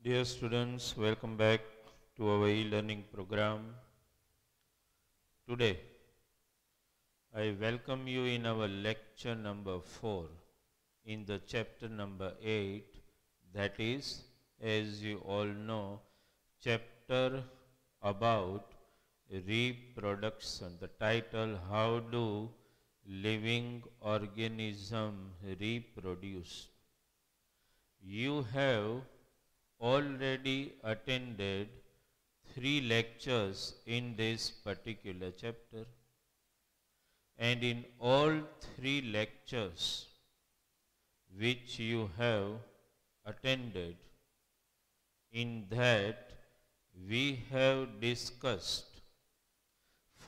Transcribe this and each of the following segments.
Dear students, welcome back to our e-learning program. Today, I welcome you in our lecture number 4 in the chapter number 8, that is, as you all know, chapter about reproduction. The title, How Do Living Organisms Reproduce? You have already attended 3 lectures in this particular chapter, and in all 3 lectures which you have attended, in that we have discussed,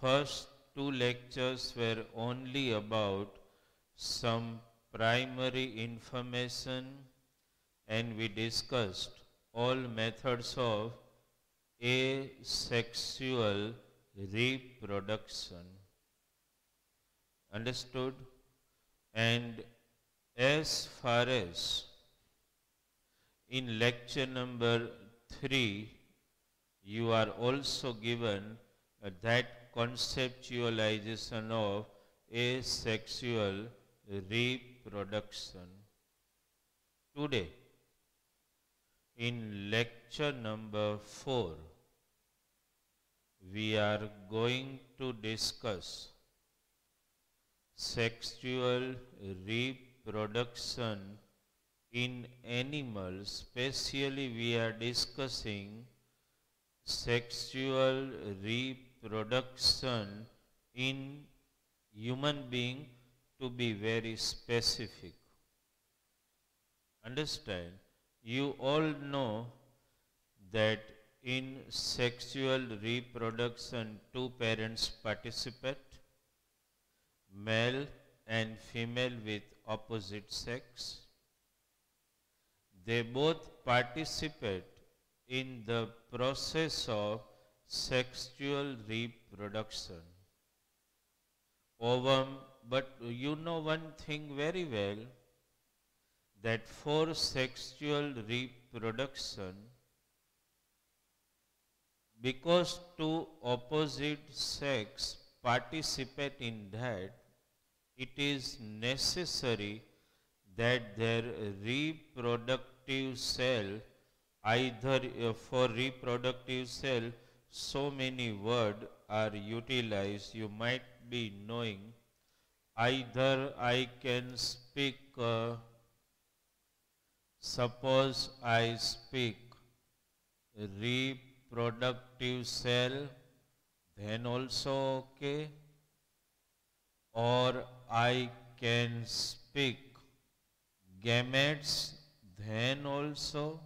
first 2 lectures were only about some primary information, and we discussed all methods of asexual reproduction. Understood? And as far as in lecture number 3, you are also given that conceptualization of asexual reproduction. Today, in lecture number 4, we are going to discuss sexual reproduction in animals. Especially we are discussing sexual reproduction in human being, to be very specific. Understand? You all know that in sexual reproduction 2 parents participate, male and female with opposite sex. They both participate in the process of sexual reproduction. Ovum, but you know one thing very well, that for sexual reproduction, because 2 opposite sex participate in that, it is necessary that their reproductive cell, either for reproductive cell, so many words are utilized. You might be knowing, either I can speak suppose I speak reproductive cell, then also okay. Or I can speak gametes, then also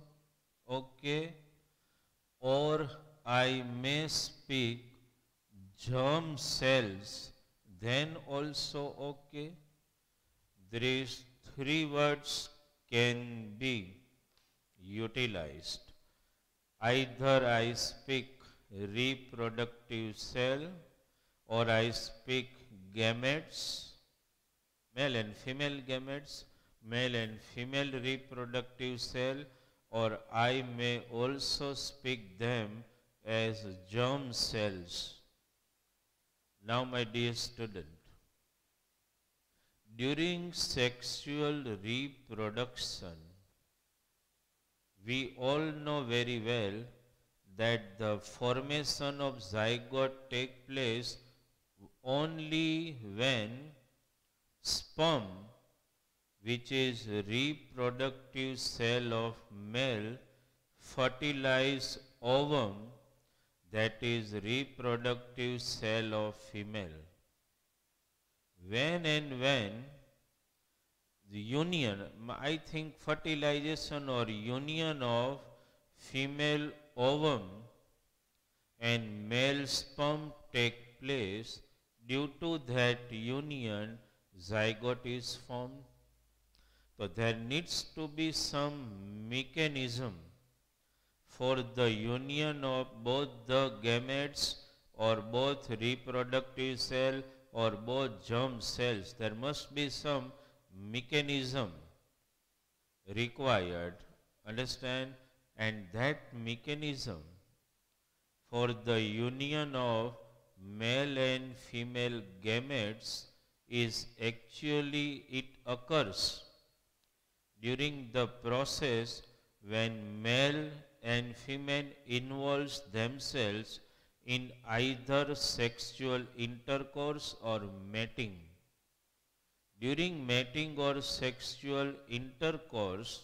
okay. Or I may speak germ cells, then also okay. These 3 words can be utilized. Either I speak reproductive cell, or I speak gametes, male and female gametes, male and female reproductive cell, or I may also speak them as germ cells. Now, my dear student, during sexual reproduction, we all know very well that the formation of zygote takes place only when sperm, which is reproductive cell of male, fertilize ovum, that is reproductive cell of female. When the union, I think fertilization or union of female ovum and male sperm take place, due to that union zygote is formed. So there needs to be some mechanism for the union of both the gametes or both reproductive cell or both germ cells. There must be some mechanism required, understand, and that mechanism for the union of male and female gametes is actually it occurs during the process when male and female involves themselves in either sexual intercourse or mating. During mating or sexual intercourse,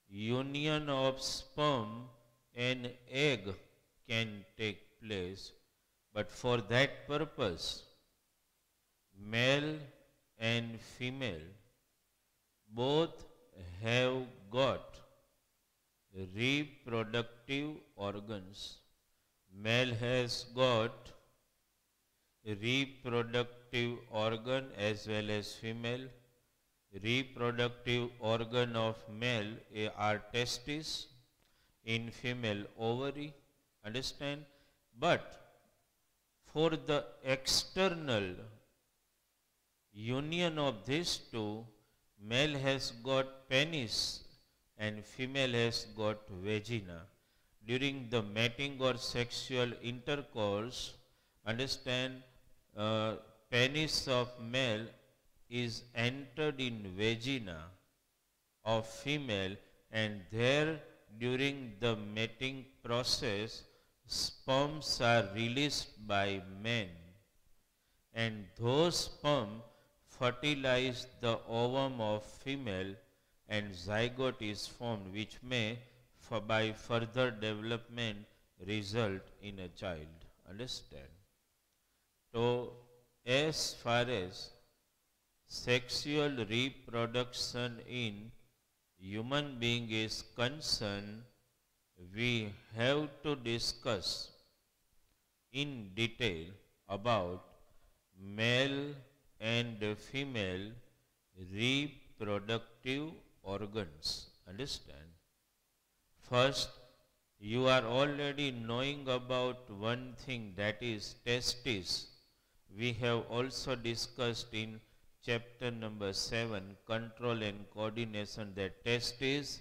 union of sperm and egg can take place, but for that purpose, male and female both have got reproductive organs. Male has got reproductive organ as well as female. Reproductive organ of male are testes, in female ovary, understand? But for the external union of these two, male has got penis and female has got vagina. During the mating or sexual intercourse, understand, penis of male is entered in vagina of female, and there during the mating process sperms are released by men, and those sperm fertilize the ovum of female and zygote is formed, which may by further development result in a child. Understand? So as far as sexual reproduction in human being is concerned, we have to discuss in detail about male and female reproductive organs. Understand? First, you are already knowing about one thing, that is testes. We have also discussed in chapter number 7, control and coordination, that testes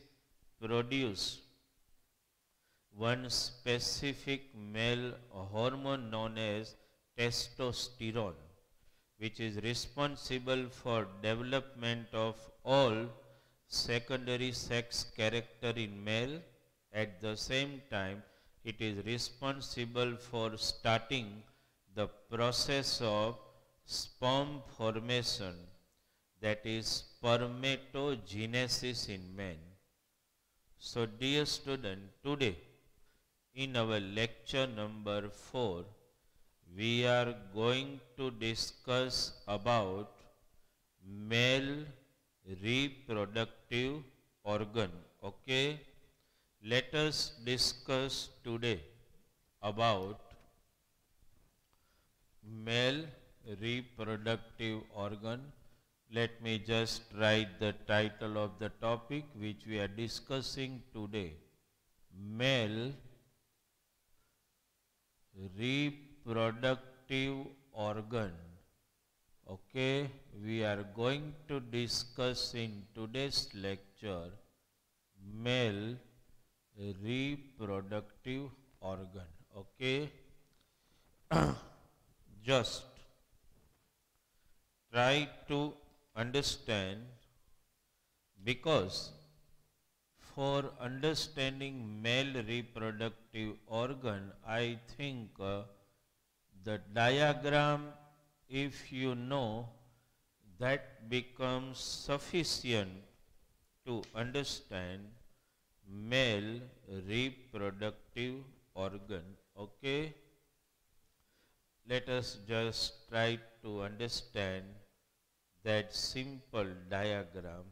produce one specific male hormone known as testosterone, which is responsible for development of all secondary sex character in male. At the same time, it is responsible for starting the process of sperm formation, that is spermatogenesis in men. So dear student, today in our lecture number 4, we are going to discuss about male reproductive organ. Okay? Let us discuss today about male reproductive organ. Let me just write the title of the topic which we are discussing today. Male reproductive organ. Okay, we are going to discuss in today's lecture male reproductive organ. Okay, just try to understand, because for understanding male reproductive organ, I think the diagram, if you know, that becomes sufficient to understand male reproductive organ. Okay? Let us just try to understand that simple diagram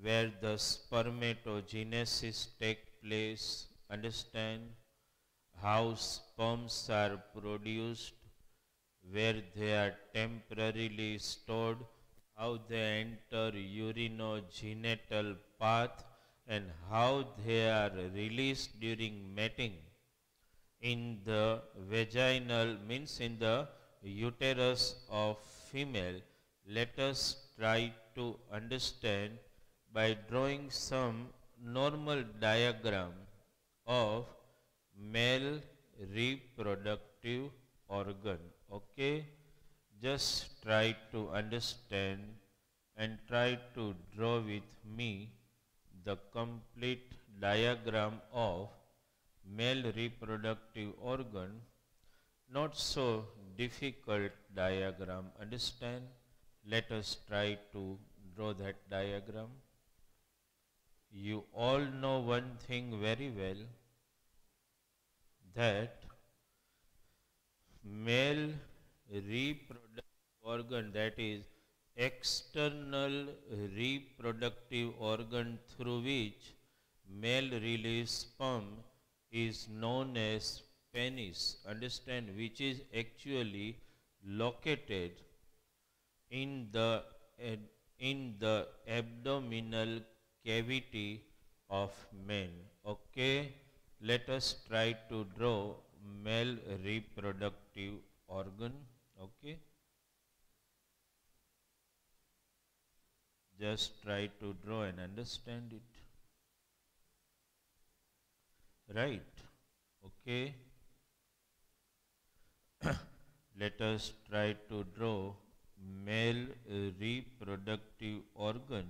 where the spermatogenesis take place. Understand how sperms are produced, where they are temporarily stored, how they enter urinogenital path, and how they are released during mating in the vaginal, means in the uterus of female. Let us try to understand by drawing some normal diagram of male reproductive organ. Okay, just try to understand and try to draw with me the complete diagram of male reproductive organ. Not so difficult diagram, understand? Let us try to draw that diagram. You all know one thing very well, that male reproductive organ, that is external reproductive organ through which male release sperm, is known as penis, understand, which is actually located in the abdominal cavity of men. Okay, let us try to draw male reproductive organ. Okay, just try to draw and understand it. Right. Okay, let us try to draw male reproductive organ.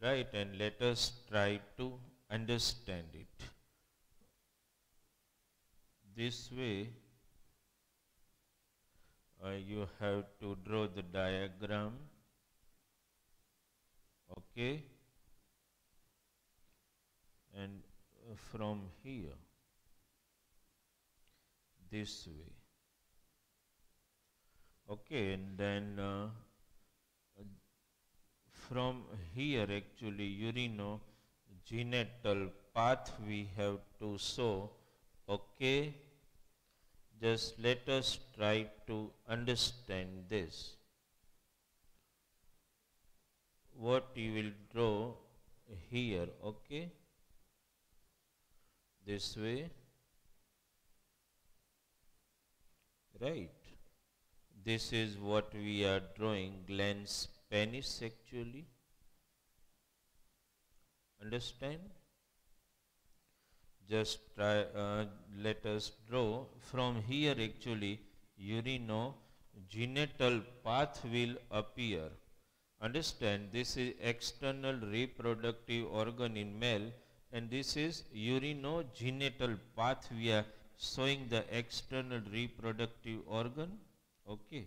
Right, and let us try to understand it. This way, you have to draw the diagram. Okay, and from here, this way. Okay, and then from here actually urinogenital path we have to show. Okay, just let us try to understand this. What you will draw here, okay, this way, right. This is what we are drawing, glans penis actually, understand. Just try, let us draw from here actually urinogenital path will appear. Understand, this is external reproductive organ in male, and this is urinogenital path. We are showing the external reproductive organ. Okay,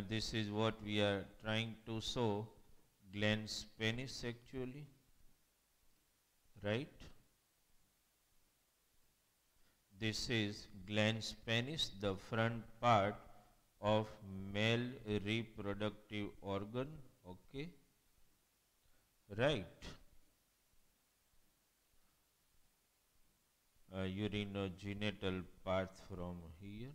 this is what we are trying to show, glans penis actually, right. This is glans penis, the front part of male reproductive organ. Okay, right. Urinogenital path from here.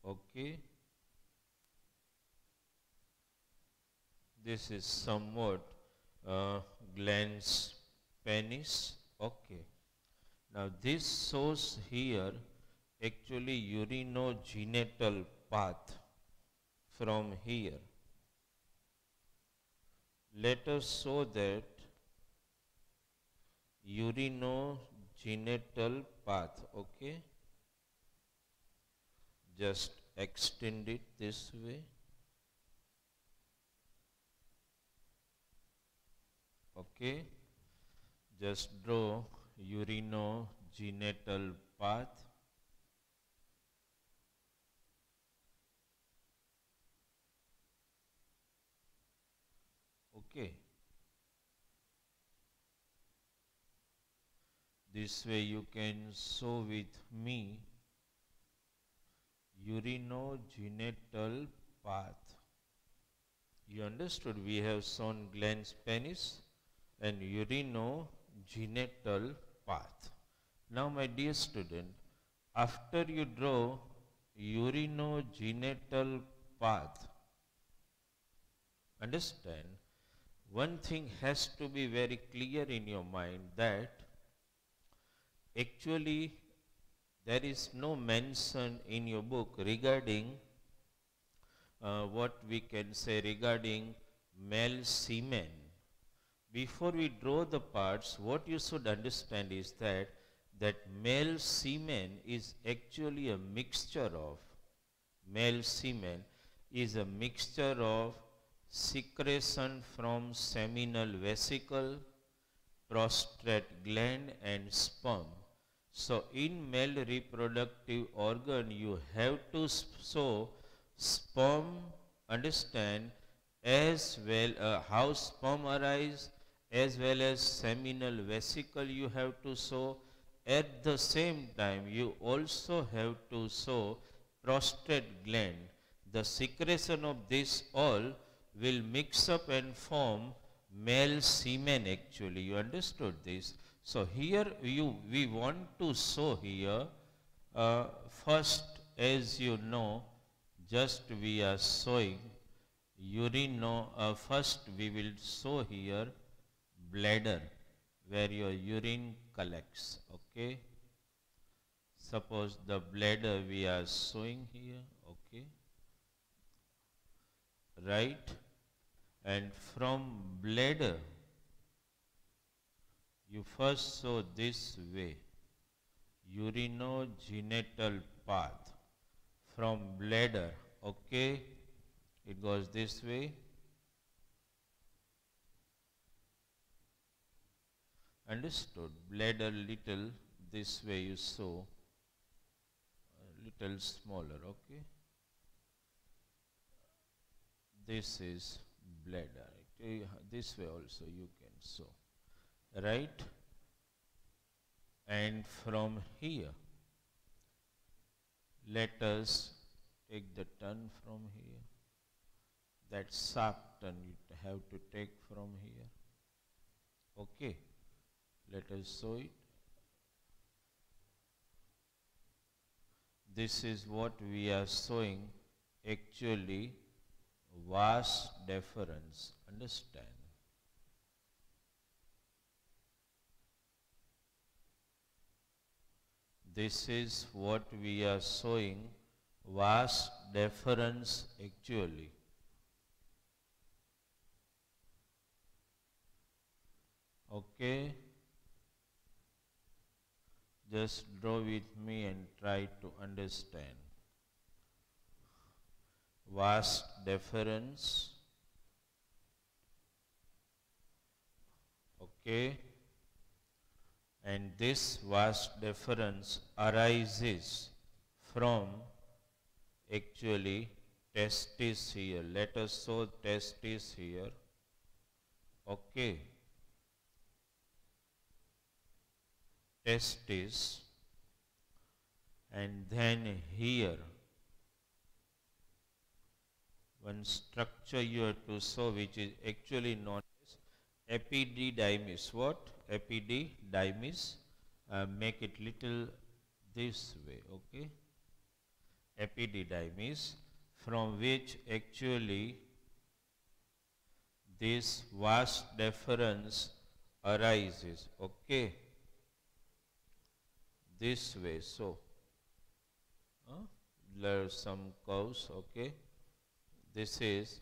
Okay, this is somewhat glans penis. Okay, now this shows here actually urinogenital path from here. Let us show that urinogenital path. Okay, just extend it this way. Okay, just draw urinogenital path. Okay, this way you can show with me urinogenital path. You understood? We have shown glans penis and urinogenital path. Now my dear student, after you draw urinogenital path, understand, one thing has to be very clear in your mind, that actually there is no mention in your book regarding what we can say regarding male semen. before we draw the parts, what you should understand is that male semen is actually a mixture of male semen is a mixture of secretion from seminal vesicle, prostate gland and sperm. So in male reproductive organ you have to show sperm, understand, as well how sperm arise, as well as seminal vesicle you have to show. At the same time you also have to show prostate gland. The secretion of this all will mix up and form male semen actually. You understood this? So here we want to show here first, as you know, just we are showing urine. First we will show here bladder where your urine collects. Okay. Suppose the bladder we are showing here. Okay. Right. And from bladder you first show this way, urinogenital path from bladder. Okay, it goes this way. Understood? Bladder little this way you show, little smaller. Okay, this is bladder. This way also you can show. Right? And from here, let us take the turn from here. That sharp turn you have to take from here. Okay. Let us show it. This is what we are showing actually vas deferens. Understand? This is what we are showing vas deferens actually. Okay. Just draw with me and try to understand. Vas deferens. Okay. And this vas deferens arises from actually testis here. Let us show testis here. Okay. Testis, and then here one structure you have to show which is actually known as epididymis. What? Epididymis. Make it little this way. Okay. Epididymis, from which actually this vas deferens arises. Okay. This way. So there are some curves. Okay. This is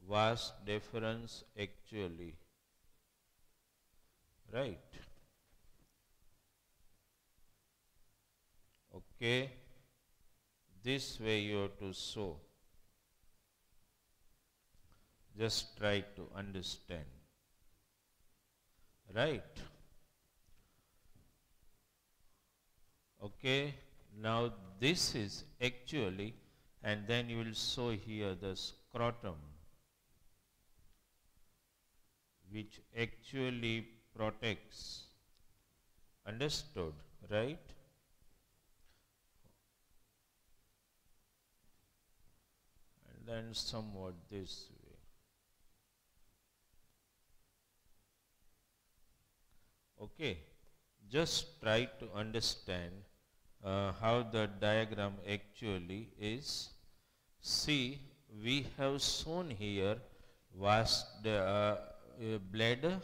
vas deferens actually. Right. Okay. This way you have to show. Just try to understand. Right. Okay, now this is actually, and then you will show here the scrotum, which actually protects. Understood, right? And then somewhat this way. Okay, just try to understand how the diagram actually is. See, we have shown here vas bladder,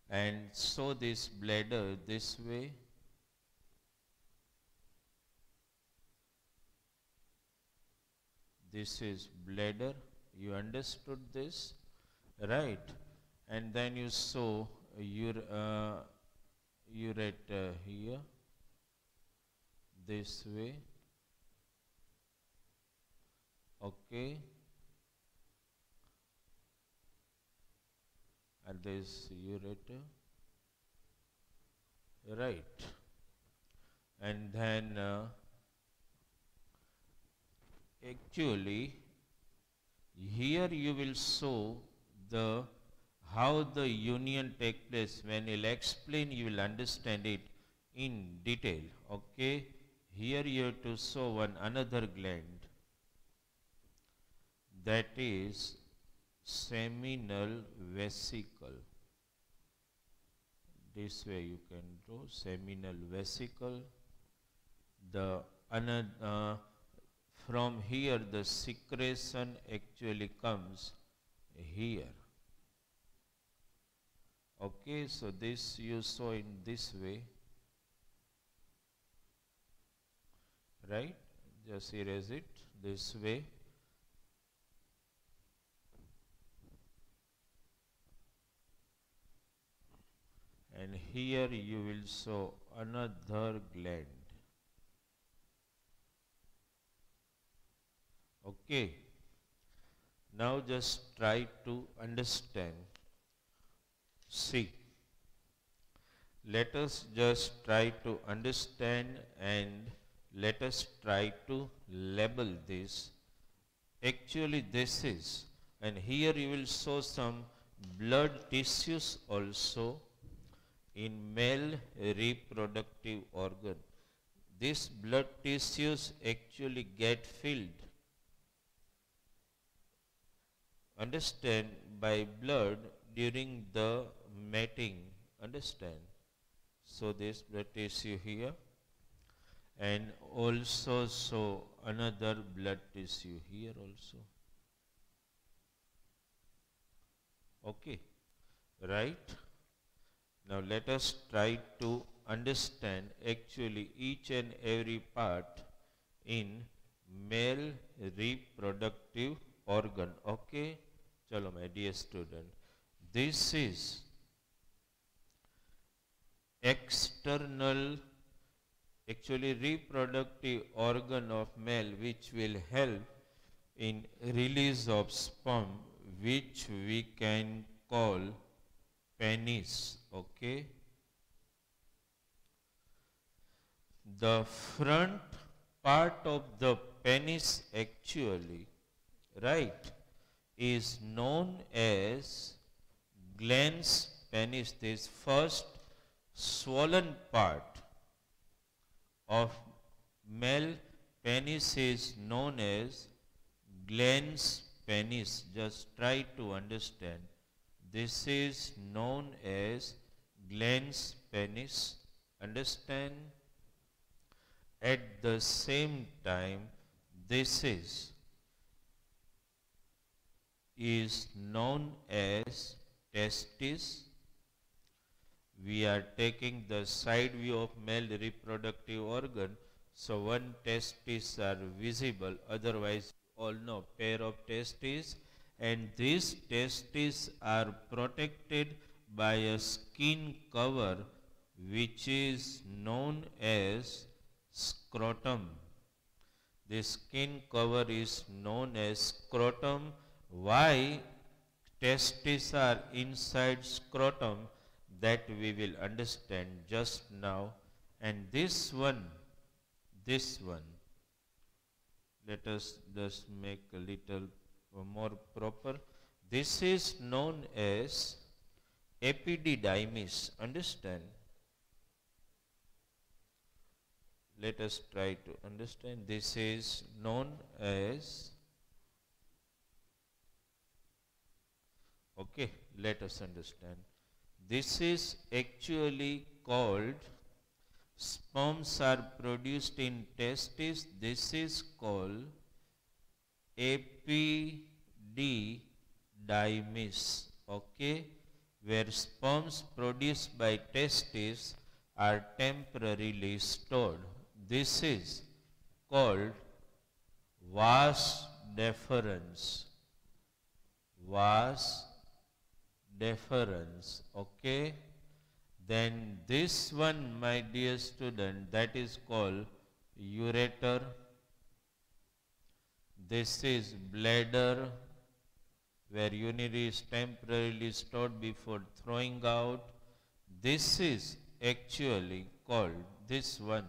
and show this bladder this way. This is bladder. You understood this? Right. and then you sow ureter here this way, okay, and this ureter, right, and then actually here you will show the how the union take place. When you'll explain, you will understand it in detail. Okay, here you have to show one another gland, that is seminal vesicle. This way you can draw seminal vesicle. The another from here the secretion actually comes here. Okay, so this you saw in this way, right? Just erase it this way. And here you will show another gland. Okay, now just try to understand. See, let us just try to understand and let us try to label this. Actually this is, and here you will show some blood tissues also in male reproductive organ. These blood tissues actually get filled, understand, by blood during the mating, understand. So this blood tissue here, and also so another blood tissue here also. Okay, right? Now let us try to understand actually each and every part in male reproductive organ. Okay, chalo my dear student, this is external actually reproductive organ of male, which will help in release of sperm, which we can call penis. Okay, the front part of the penis actually, right, is known as glans penis. This first swollen part of male penis is known as glans penis. Just try to understand. This is known as glans penis. Understand? At the same time, this is known as testis. We are taking the side view of male reproductive organ, so one testis are visible, otherwise you all know pair of testes, and these testes are protected by a skin cover which is known as scrotum. This skin cover is known as scrotum. Why testes are inside scrotum, that we will understand just now. And this one, let us just make a little more proper. This is known as epididymis. Understand? Let us try to understand. This is known as, okay, let us understand. This is actually called, sperms are produced in testes. This is called epididymis. Okay, where sperms produced by testes are temporarily stored. This is called vas deferens. Vas deferens. Okay. Then this one, my dear student, that is called ureter. This is bladder, where urinary is temporarily stored before throwing out. This is actually called, this one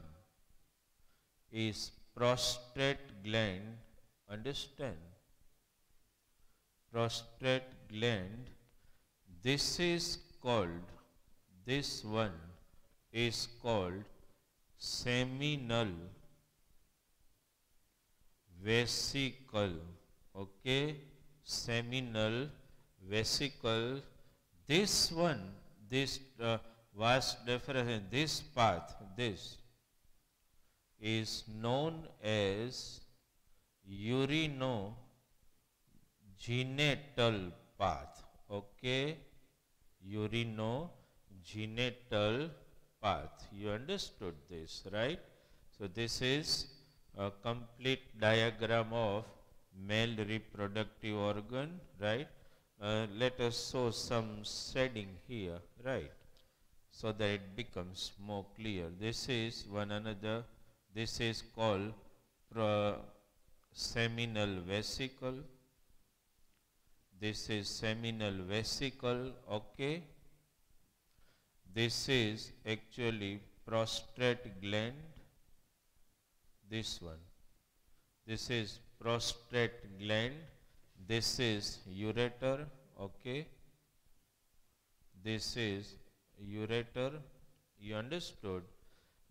is prostate gland. Understand? Prostate gland. This is called, this one is called seminal vesicle. Okay, seminal vesicle. This one, this vas deferens, this path, this is known as urinogenital path. Okay, urinogenital path. You understood this, right? So this is a complete diagram of male reproductive organ, right? Let us show some shading here, right? So that it becomes more clear. This is one another. This is called seminal vesicle. This is seminal vesicle, okay. This is actually prostate gland. This one. This is prostate gland. This is ureter, okay. This is ureter. You understood?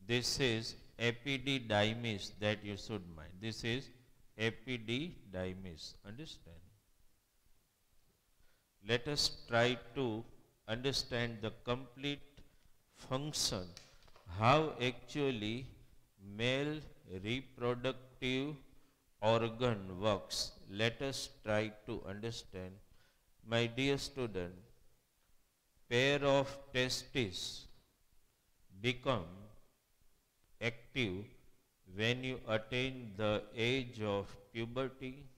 This is epididymis, that you should mind. This is epididymis. Understand? Let us try to understand the complete function, how actually male reproductive organ works. Let us try to understand. My dear student, pair of testes become active when you attain the age of puberty,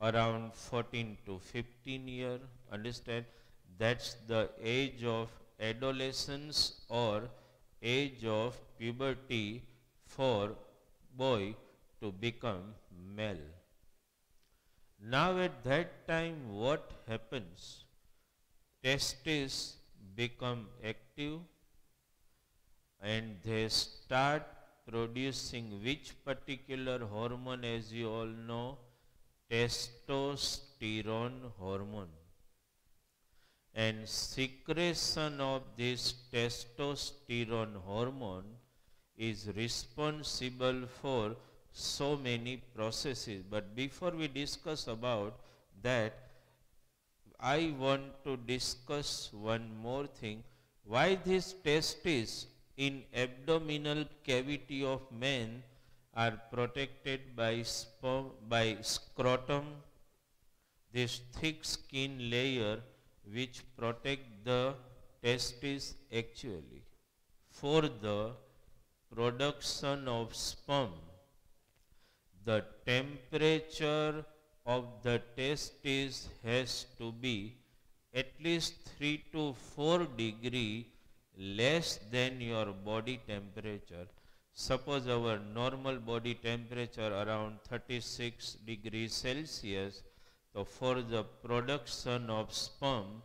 around 14 to 15 years. Understand? That's the age of adolescence or age of puberty for boy to become male. Now at that time what happens? Testes become active and they start producing which particular hormone, as you all know? Testosterone hormone. And secretion of this testosterone hormone is responsible for so many processes. But before we discuss about that, I want to discuss one more thing. Why these testes in abdominal cavity of men are protected by scrotum, this thick skin layer which protect the testes actually for the production of sperm. The temperature of the testes has to be at least 3 to 4 degree less than your body temperature. Suppose our normal body temperature around 36 degrees Celsius. So for the production of sperm,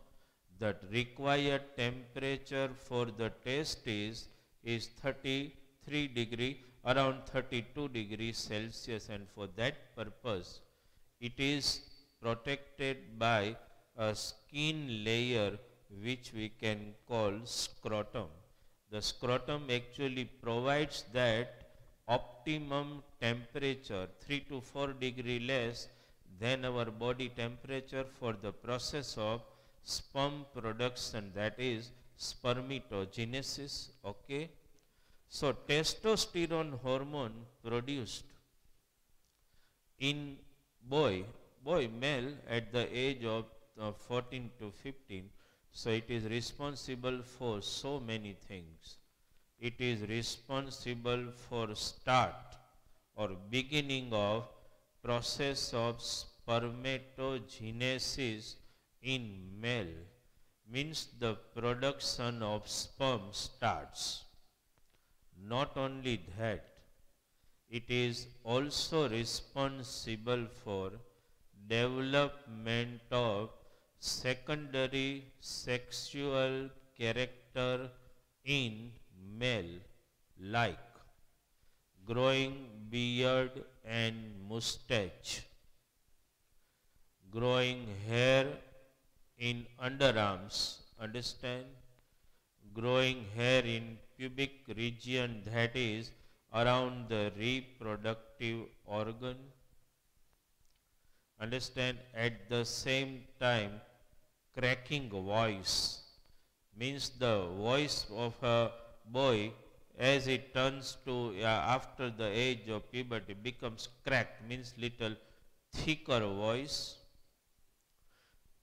that required temperature for the testes is 33 degree, around 32 degrees Celsius, and for that purpose it is protected by a skin layer which we can call scrotum. The scrotum actually provides that optimum temperature, 3 to 4 degree less than our body temperature for the process of sperm production, that is spermatogenesis. Okay. So testosterone hormone produced in male at the age of 14 to 15. So it is responsible for so many things. It is responsible for start or beginning of process of spermatogenesis in male means the production of sperm starts. Not only that, it is also responsible for development of secondary sexual character in male, like growing beard and mustache, growing hair in underarms, understand? Growing hair in pubic region, that is around the reproductive organ, understand? At the same time, cracking voice means the voice of a boy as it turns to after the age of puberty becomes cracked, means little thicker voice,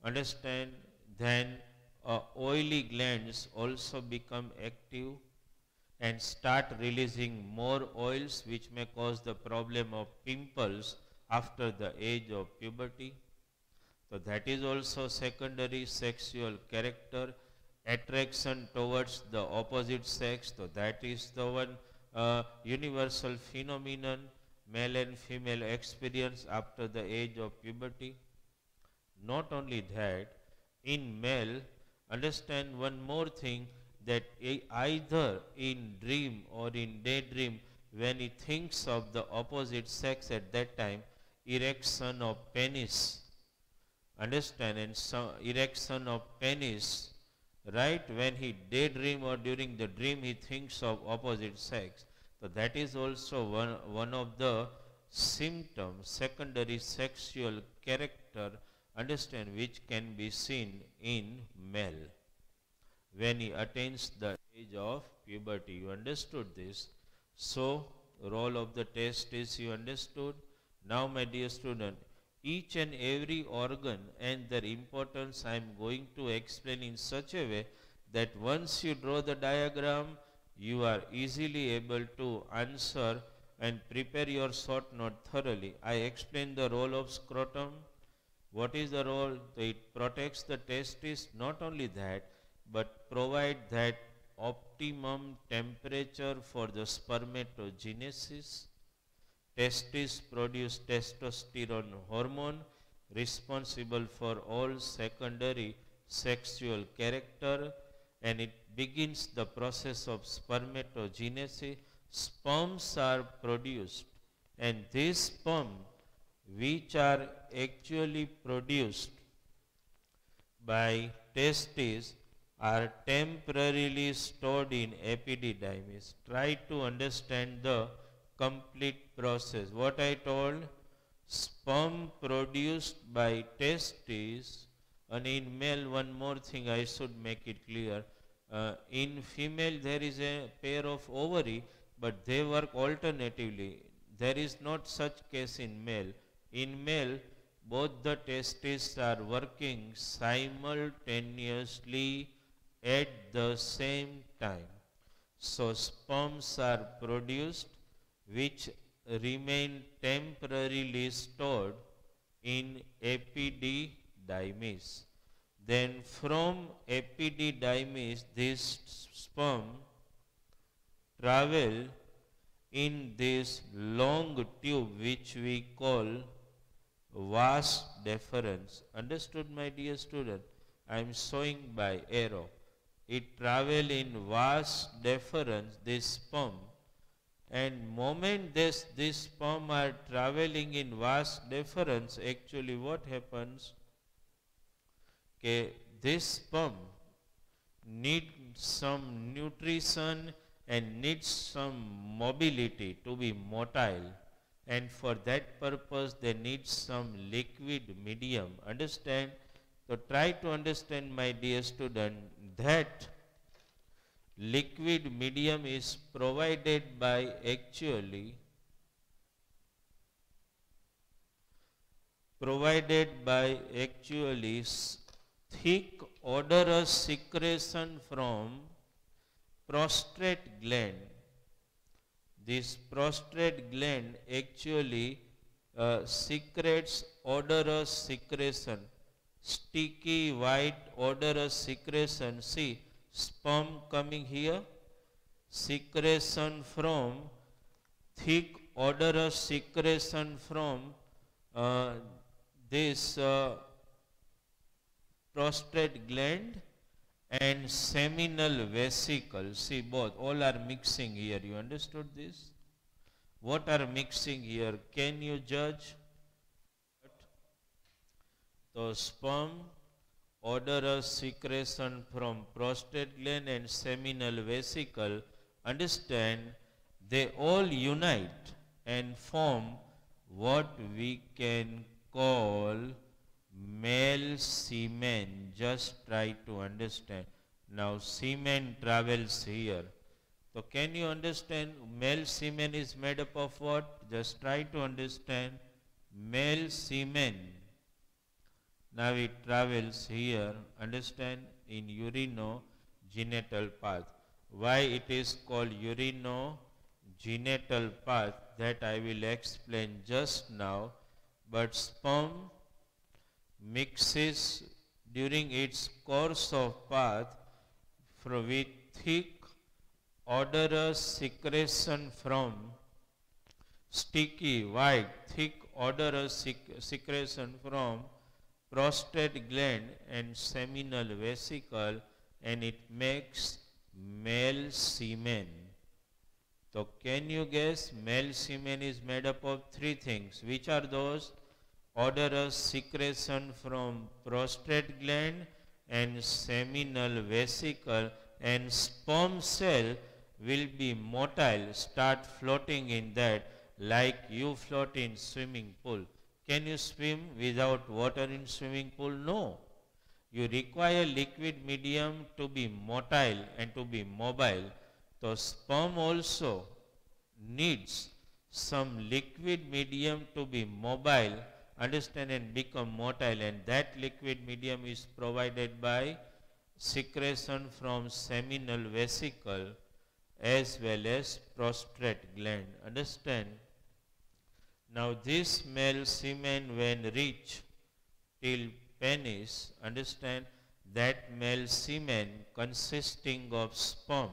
understand? Then oily glands also become active and start releasing more oils, which may cause the problem of pimples after the age of puberty. So that is also secondary sexual character. Attraction towards the opposite sex, so that is the one universal phenomenon male and female experience after the age of puberty. Not only that, in male, understand one more thing, that either in dream or in daydream, when he thinks of the opposite sex at that time, erection of penis, understand, and some erection of penis, right, when he daydream or during the dream he thinks of opposite sex. So that is also one of the symptoms, secondary sexual character, understand, which can be seen in male when he attains the age of puberty. You understood this? So role of the testis you understood. Now my dear student, each and every organ and their importance I am going to explain in such a way that once you draw the diagram, you are easily able to answer and prepare your short note thoroughly. I explained the role of scrotum. What is the role? It protects the testis. Not only that, but provide that optimum temperature for the spermatogenesis. Testis produce testosterone hormone responsible for all secondary sexual character, and it begins the process of spermatogenesis. Sperms are produced, and these sperm which are actually produced by testes are temporarily stored in epididymis. Try to understand the complete process. What I told, sperm produced by testes, and in male one more thing I should make it clear. In female there is a pair of ovary, but they work alternatively. There is not such case in male. In male, both the testes are working simultaneously at the same time. So sperms are produced which remain temporarily stored in epididymis. Then from epididymis, this sperm travel in this long tube which we call vas deferens. Understood, my dear student? I am showing by arrow. It travel in vas deferens, this sperm, and moment this sperm are traveling in vas deferens, actually what happens? Okay, this sperm needs some nutrition and needs some mobility to be motile, and for that purpose they need some liquid medium. Understand? So try to understand, my dear student, that liquid medium is provided by actually thick odorous secretion from prostate gland. This prostate gland actually secretes odorous secretion. sticky white odorous secretion. See, sperm coming here, secretion from thick odorous secretion from uh, this prostate gland and seminal vesicle. See, both all are mixing here. You understood this? What are mixing here? Can you judge? So sperm, odorous secretion from prostate gland and seminal vesicle, understand, they all unite and form what we can call male semen. Just try to understand. Now semen travels here. So can you understand male semen is made up of what? Just try to understand. Male semen. Now it travels here, understand, in urinogenital path. Why it is called urinogenital path, that I will explain just now. But sperm mixes during its course of path with thick odorous secretion from sticky white, thick odorous secretion from prostate gland and seminal vesicle, and it makes male semen. So can you guess? Male semen is made up of three things. Which are those? Odorous secretion from prostate gland and seminal vesicle, and sperm cell will be motile, start floating in that, like you float in swimming pool. Can you swim without water in swimming pool? No. You require liquid medium to be motile and to be mobile. So sperm also needs some liquid medium to be mobile, understand, and become motile, and that liquid medium is provided by secretion from seminal vesicle as well as prostate gland. Understand? Now this male semen, when reach till penis, understand, that male semen consisting of sperm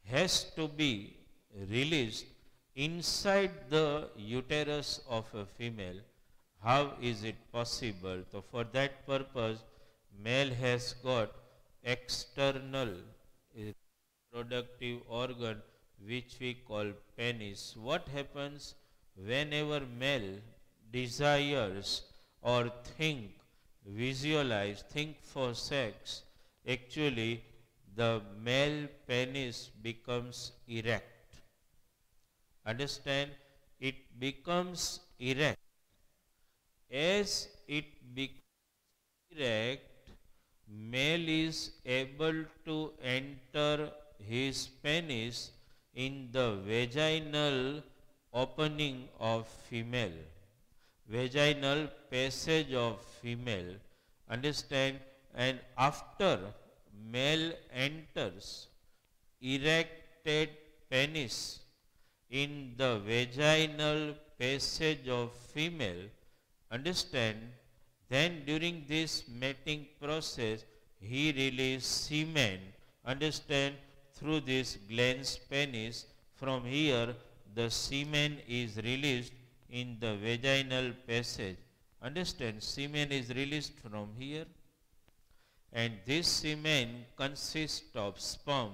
has to be released inside the uterus of a female. How is it possible? So for that purpose, male has got external reproductive organ which we call penis. What happens whenever male desires or think for sex? Actually, the male penis becomes erect. Understand? It becomes erect. As it becomes erect, male is able to enter his penis in the vaginal opening of female, vaginal passage of female. Understand? And after male enters erected penis in the vaginal passage of female, understand, then during this mating process he releases semen, understand, through this glans penis. From here the semen is released in the vaginal passage. Understand? Semen is released from here, and this semen consists of sperm.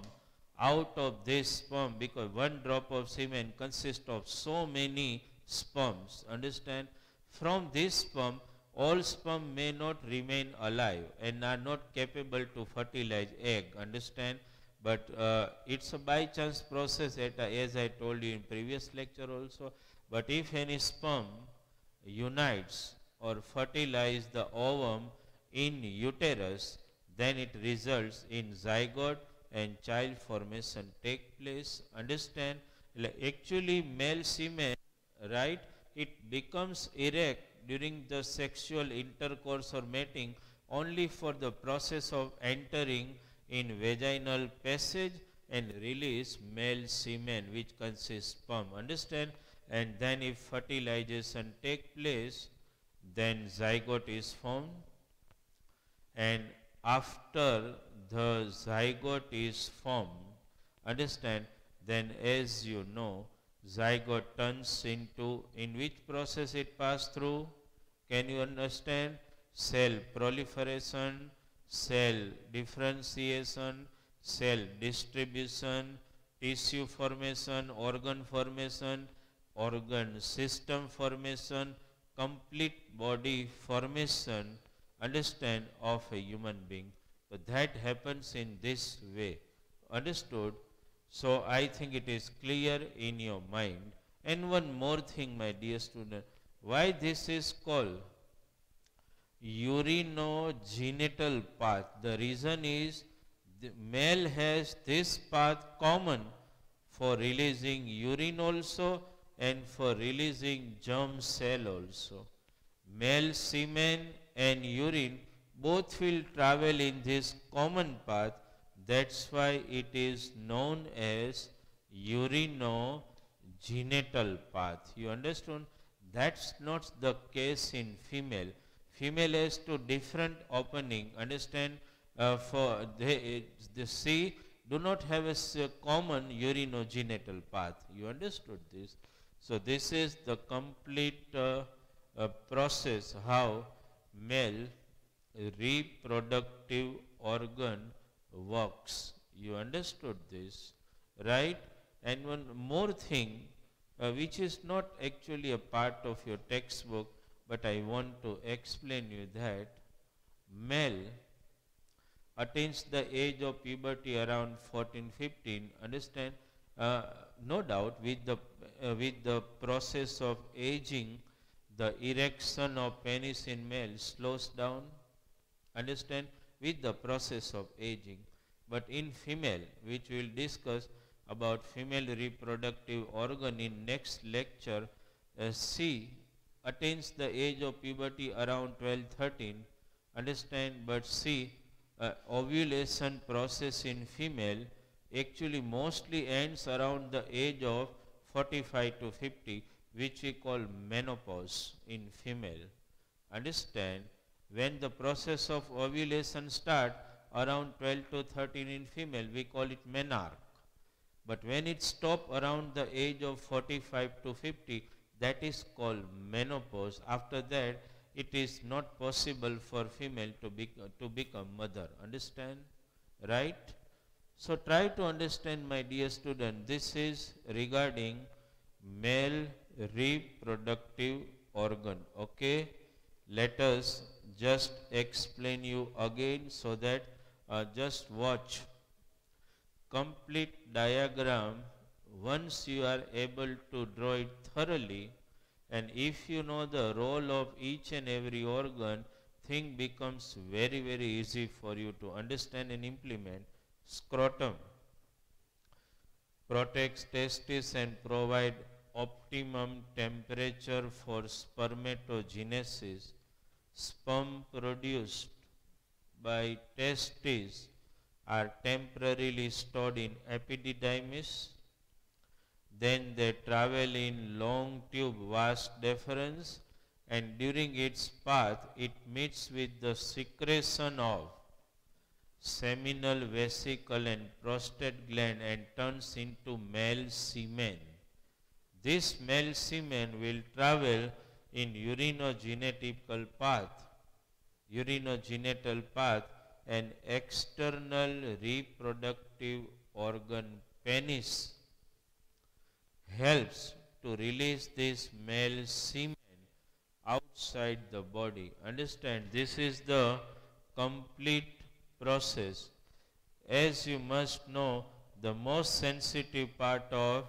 Out of this sperm, because one drop of semen consists of so many sperms, understand, from this sperm, all sperm may not remain alive and are not capable to fertilize egg, understand, but it's a by chance process, as I told you in previous lecture also. But if any sperm unites or fertilize the ovum in uterus, then it results in zygote and child formation take place. Understand? Actually male semen, right, it becomes erect during the sexual intercourse or mating only for the process of entering in vaginal passage and release male semen which consists sperm. Understand? And then if fertilization take place, then zygote is formed. and after the zygote is formed, understand, then as you know, zygote turns into, in which process it passes through? Can you understand? Cell proliferation, cell differentiation, cell distribution, tissue formation, organ system formation, complete body formation, understand, of a human being. So that happens in this way. Understood? So I think it is clear in your mind. And one more thing, my dear student, why this is called urinogenital path? The reason is the male has this path common for releasing urine also and for releasing germ cell also. Male semen and urine both will travel in this common path. That's why it is known as urinogenital path. You understand? That's not the case in female. Female has two different opening. Understand? For the C do not have a common urinogenital path. You understood this? So this is the complete process how male reproductive organ works. You understood this, right? And one more thing, which is not actually a part of your textbook, but I want to explain you that male attains the age of puberty around 14-15. Understand? No doubt with the process of aging, the erection of penis in male slows down. Understand? With the process of aging. But in female, which we will discuss about female reproductive organ in next lecture, C attains the age of puberty around 12-13. Understand? But C, ovulation process in female actually mostly ends around the age of 45 to 50, which we call menopause in female. Understand? When the process of ovulation starts around 12 to 13 in female, we call it menarche. But when it stops around the age of 45 to 50, that is called menopause. After that, it is not possible for female to become mother. Understand? Right? So try to understand, my dear student, this is regarding male reproductive organ. Okay? Let us just explain you again so that just watch complete diagram. Once you are able to draw it thoroughly, and if you know the role of each and every organ, thing becomes very, very easy for you to understand and implement. Scrotum protects testis and provide optimum temperature for spermatogenesis. Sperm produced by testes are temporarily stored in epididymis. Then they travel in long tube vas deferens, and during its path it meets with the secretion of seminal vesicle and prostate gland and turns into male semen. This male semen will travel in urinogenital path, and external reproductive organ penis helps to release this male semen outside the body. Understand? This is the complete process. As you must know, the most sensitive part of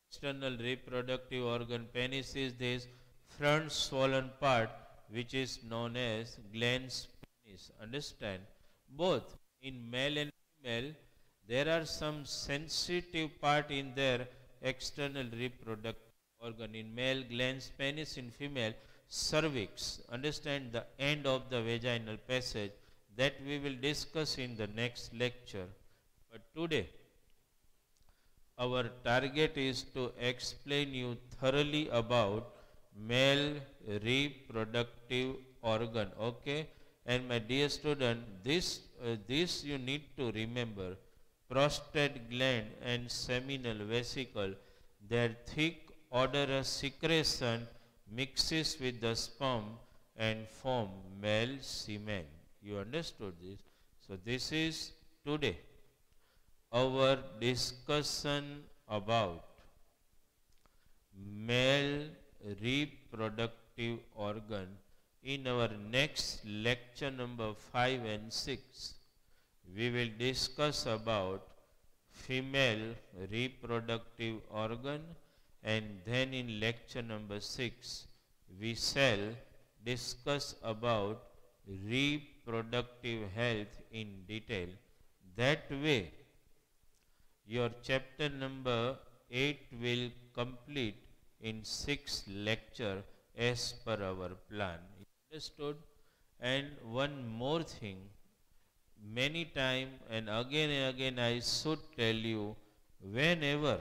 external reproductive organ penis is this front swollen part, which is known as glans penis. Understand? Both in male and female, there are some sensitive part in their external reproductive organ. In male, glans penis; in female, cervix. Understand? The end of the vaginal passage. That we will discuss in the next lecture. But today, our target is to explain you thoroughly about male reproductive organ. Okay? And my dear student, this you need to remember. Prostate gland and seminal vesicle, their thick odorous secretion mixes with the sperm and form male semen. You understood this? So this is today our discussion about male reproductive organ. In our next lecture number 5 and 6, we will discuss about female reproductive organ, and then in lecture number 6, we shall discuss about reproductive health in detail. That way, your chapter number 8 will complete in 6 lecture as per our plan. Understood? And one more thing, many time and again I should tell you, whenever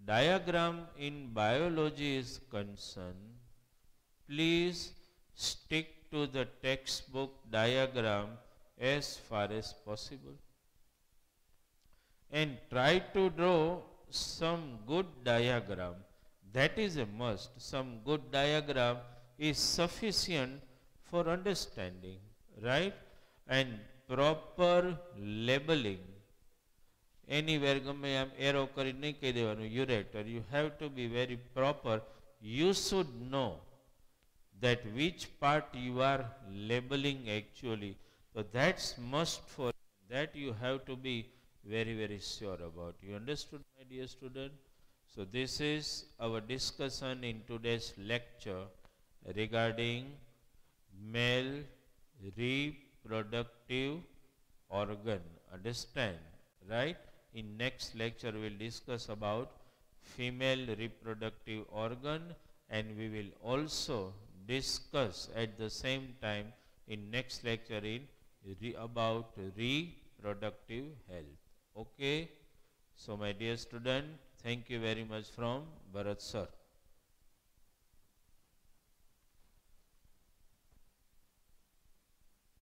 diagram in biology is concerned, please stick to the textbook diagram as far as possible and try to draw some good diagram. That is a must. Some good diagram is sufficient for understanding, right? And proper labeling. Anywhere ગમે આમ arrow કરી નહીં કહી દેવાનું ureter. You have to be very proper. You should know that which part you are labeling actually. So that's must for that you have to be very sure about. You understood, my dear student? So this is our discussion in today's lecture regarding male reproductive organ. Understand, right? In next lecture we will discuss about female reproductive organ, and we will also discuss at the same time in next lecture about reproductive health. Okay? So my dear student, thank you very much from Bharat sir.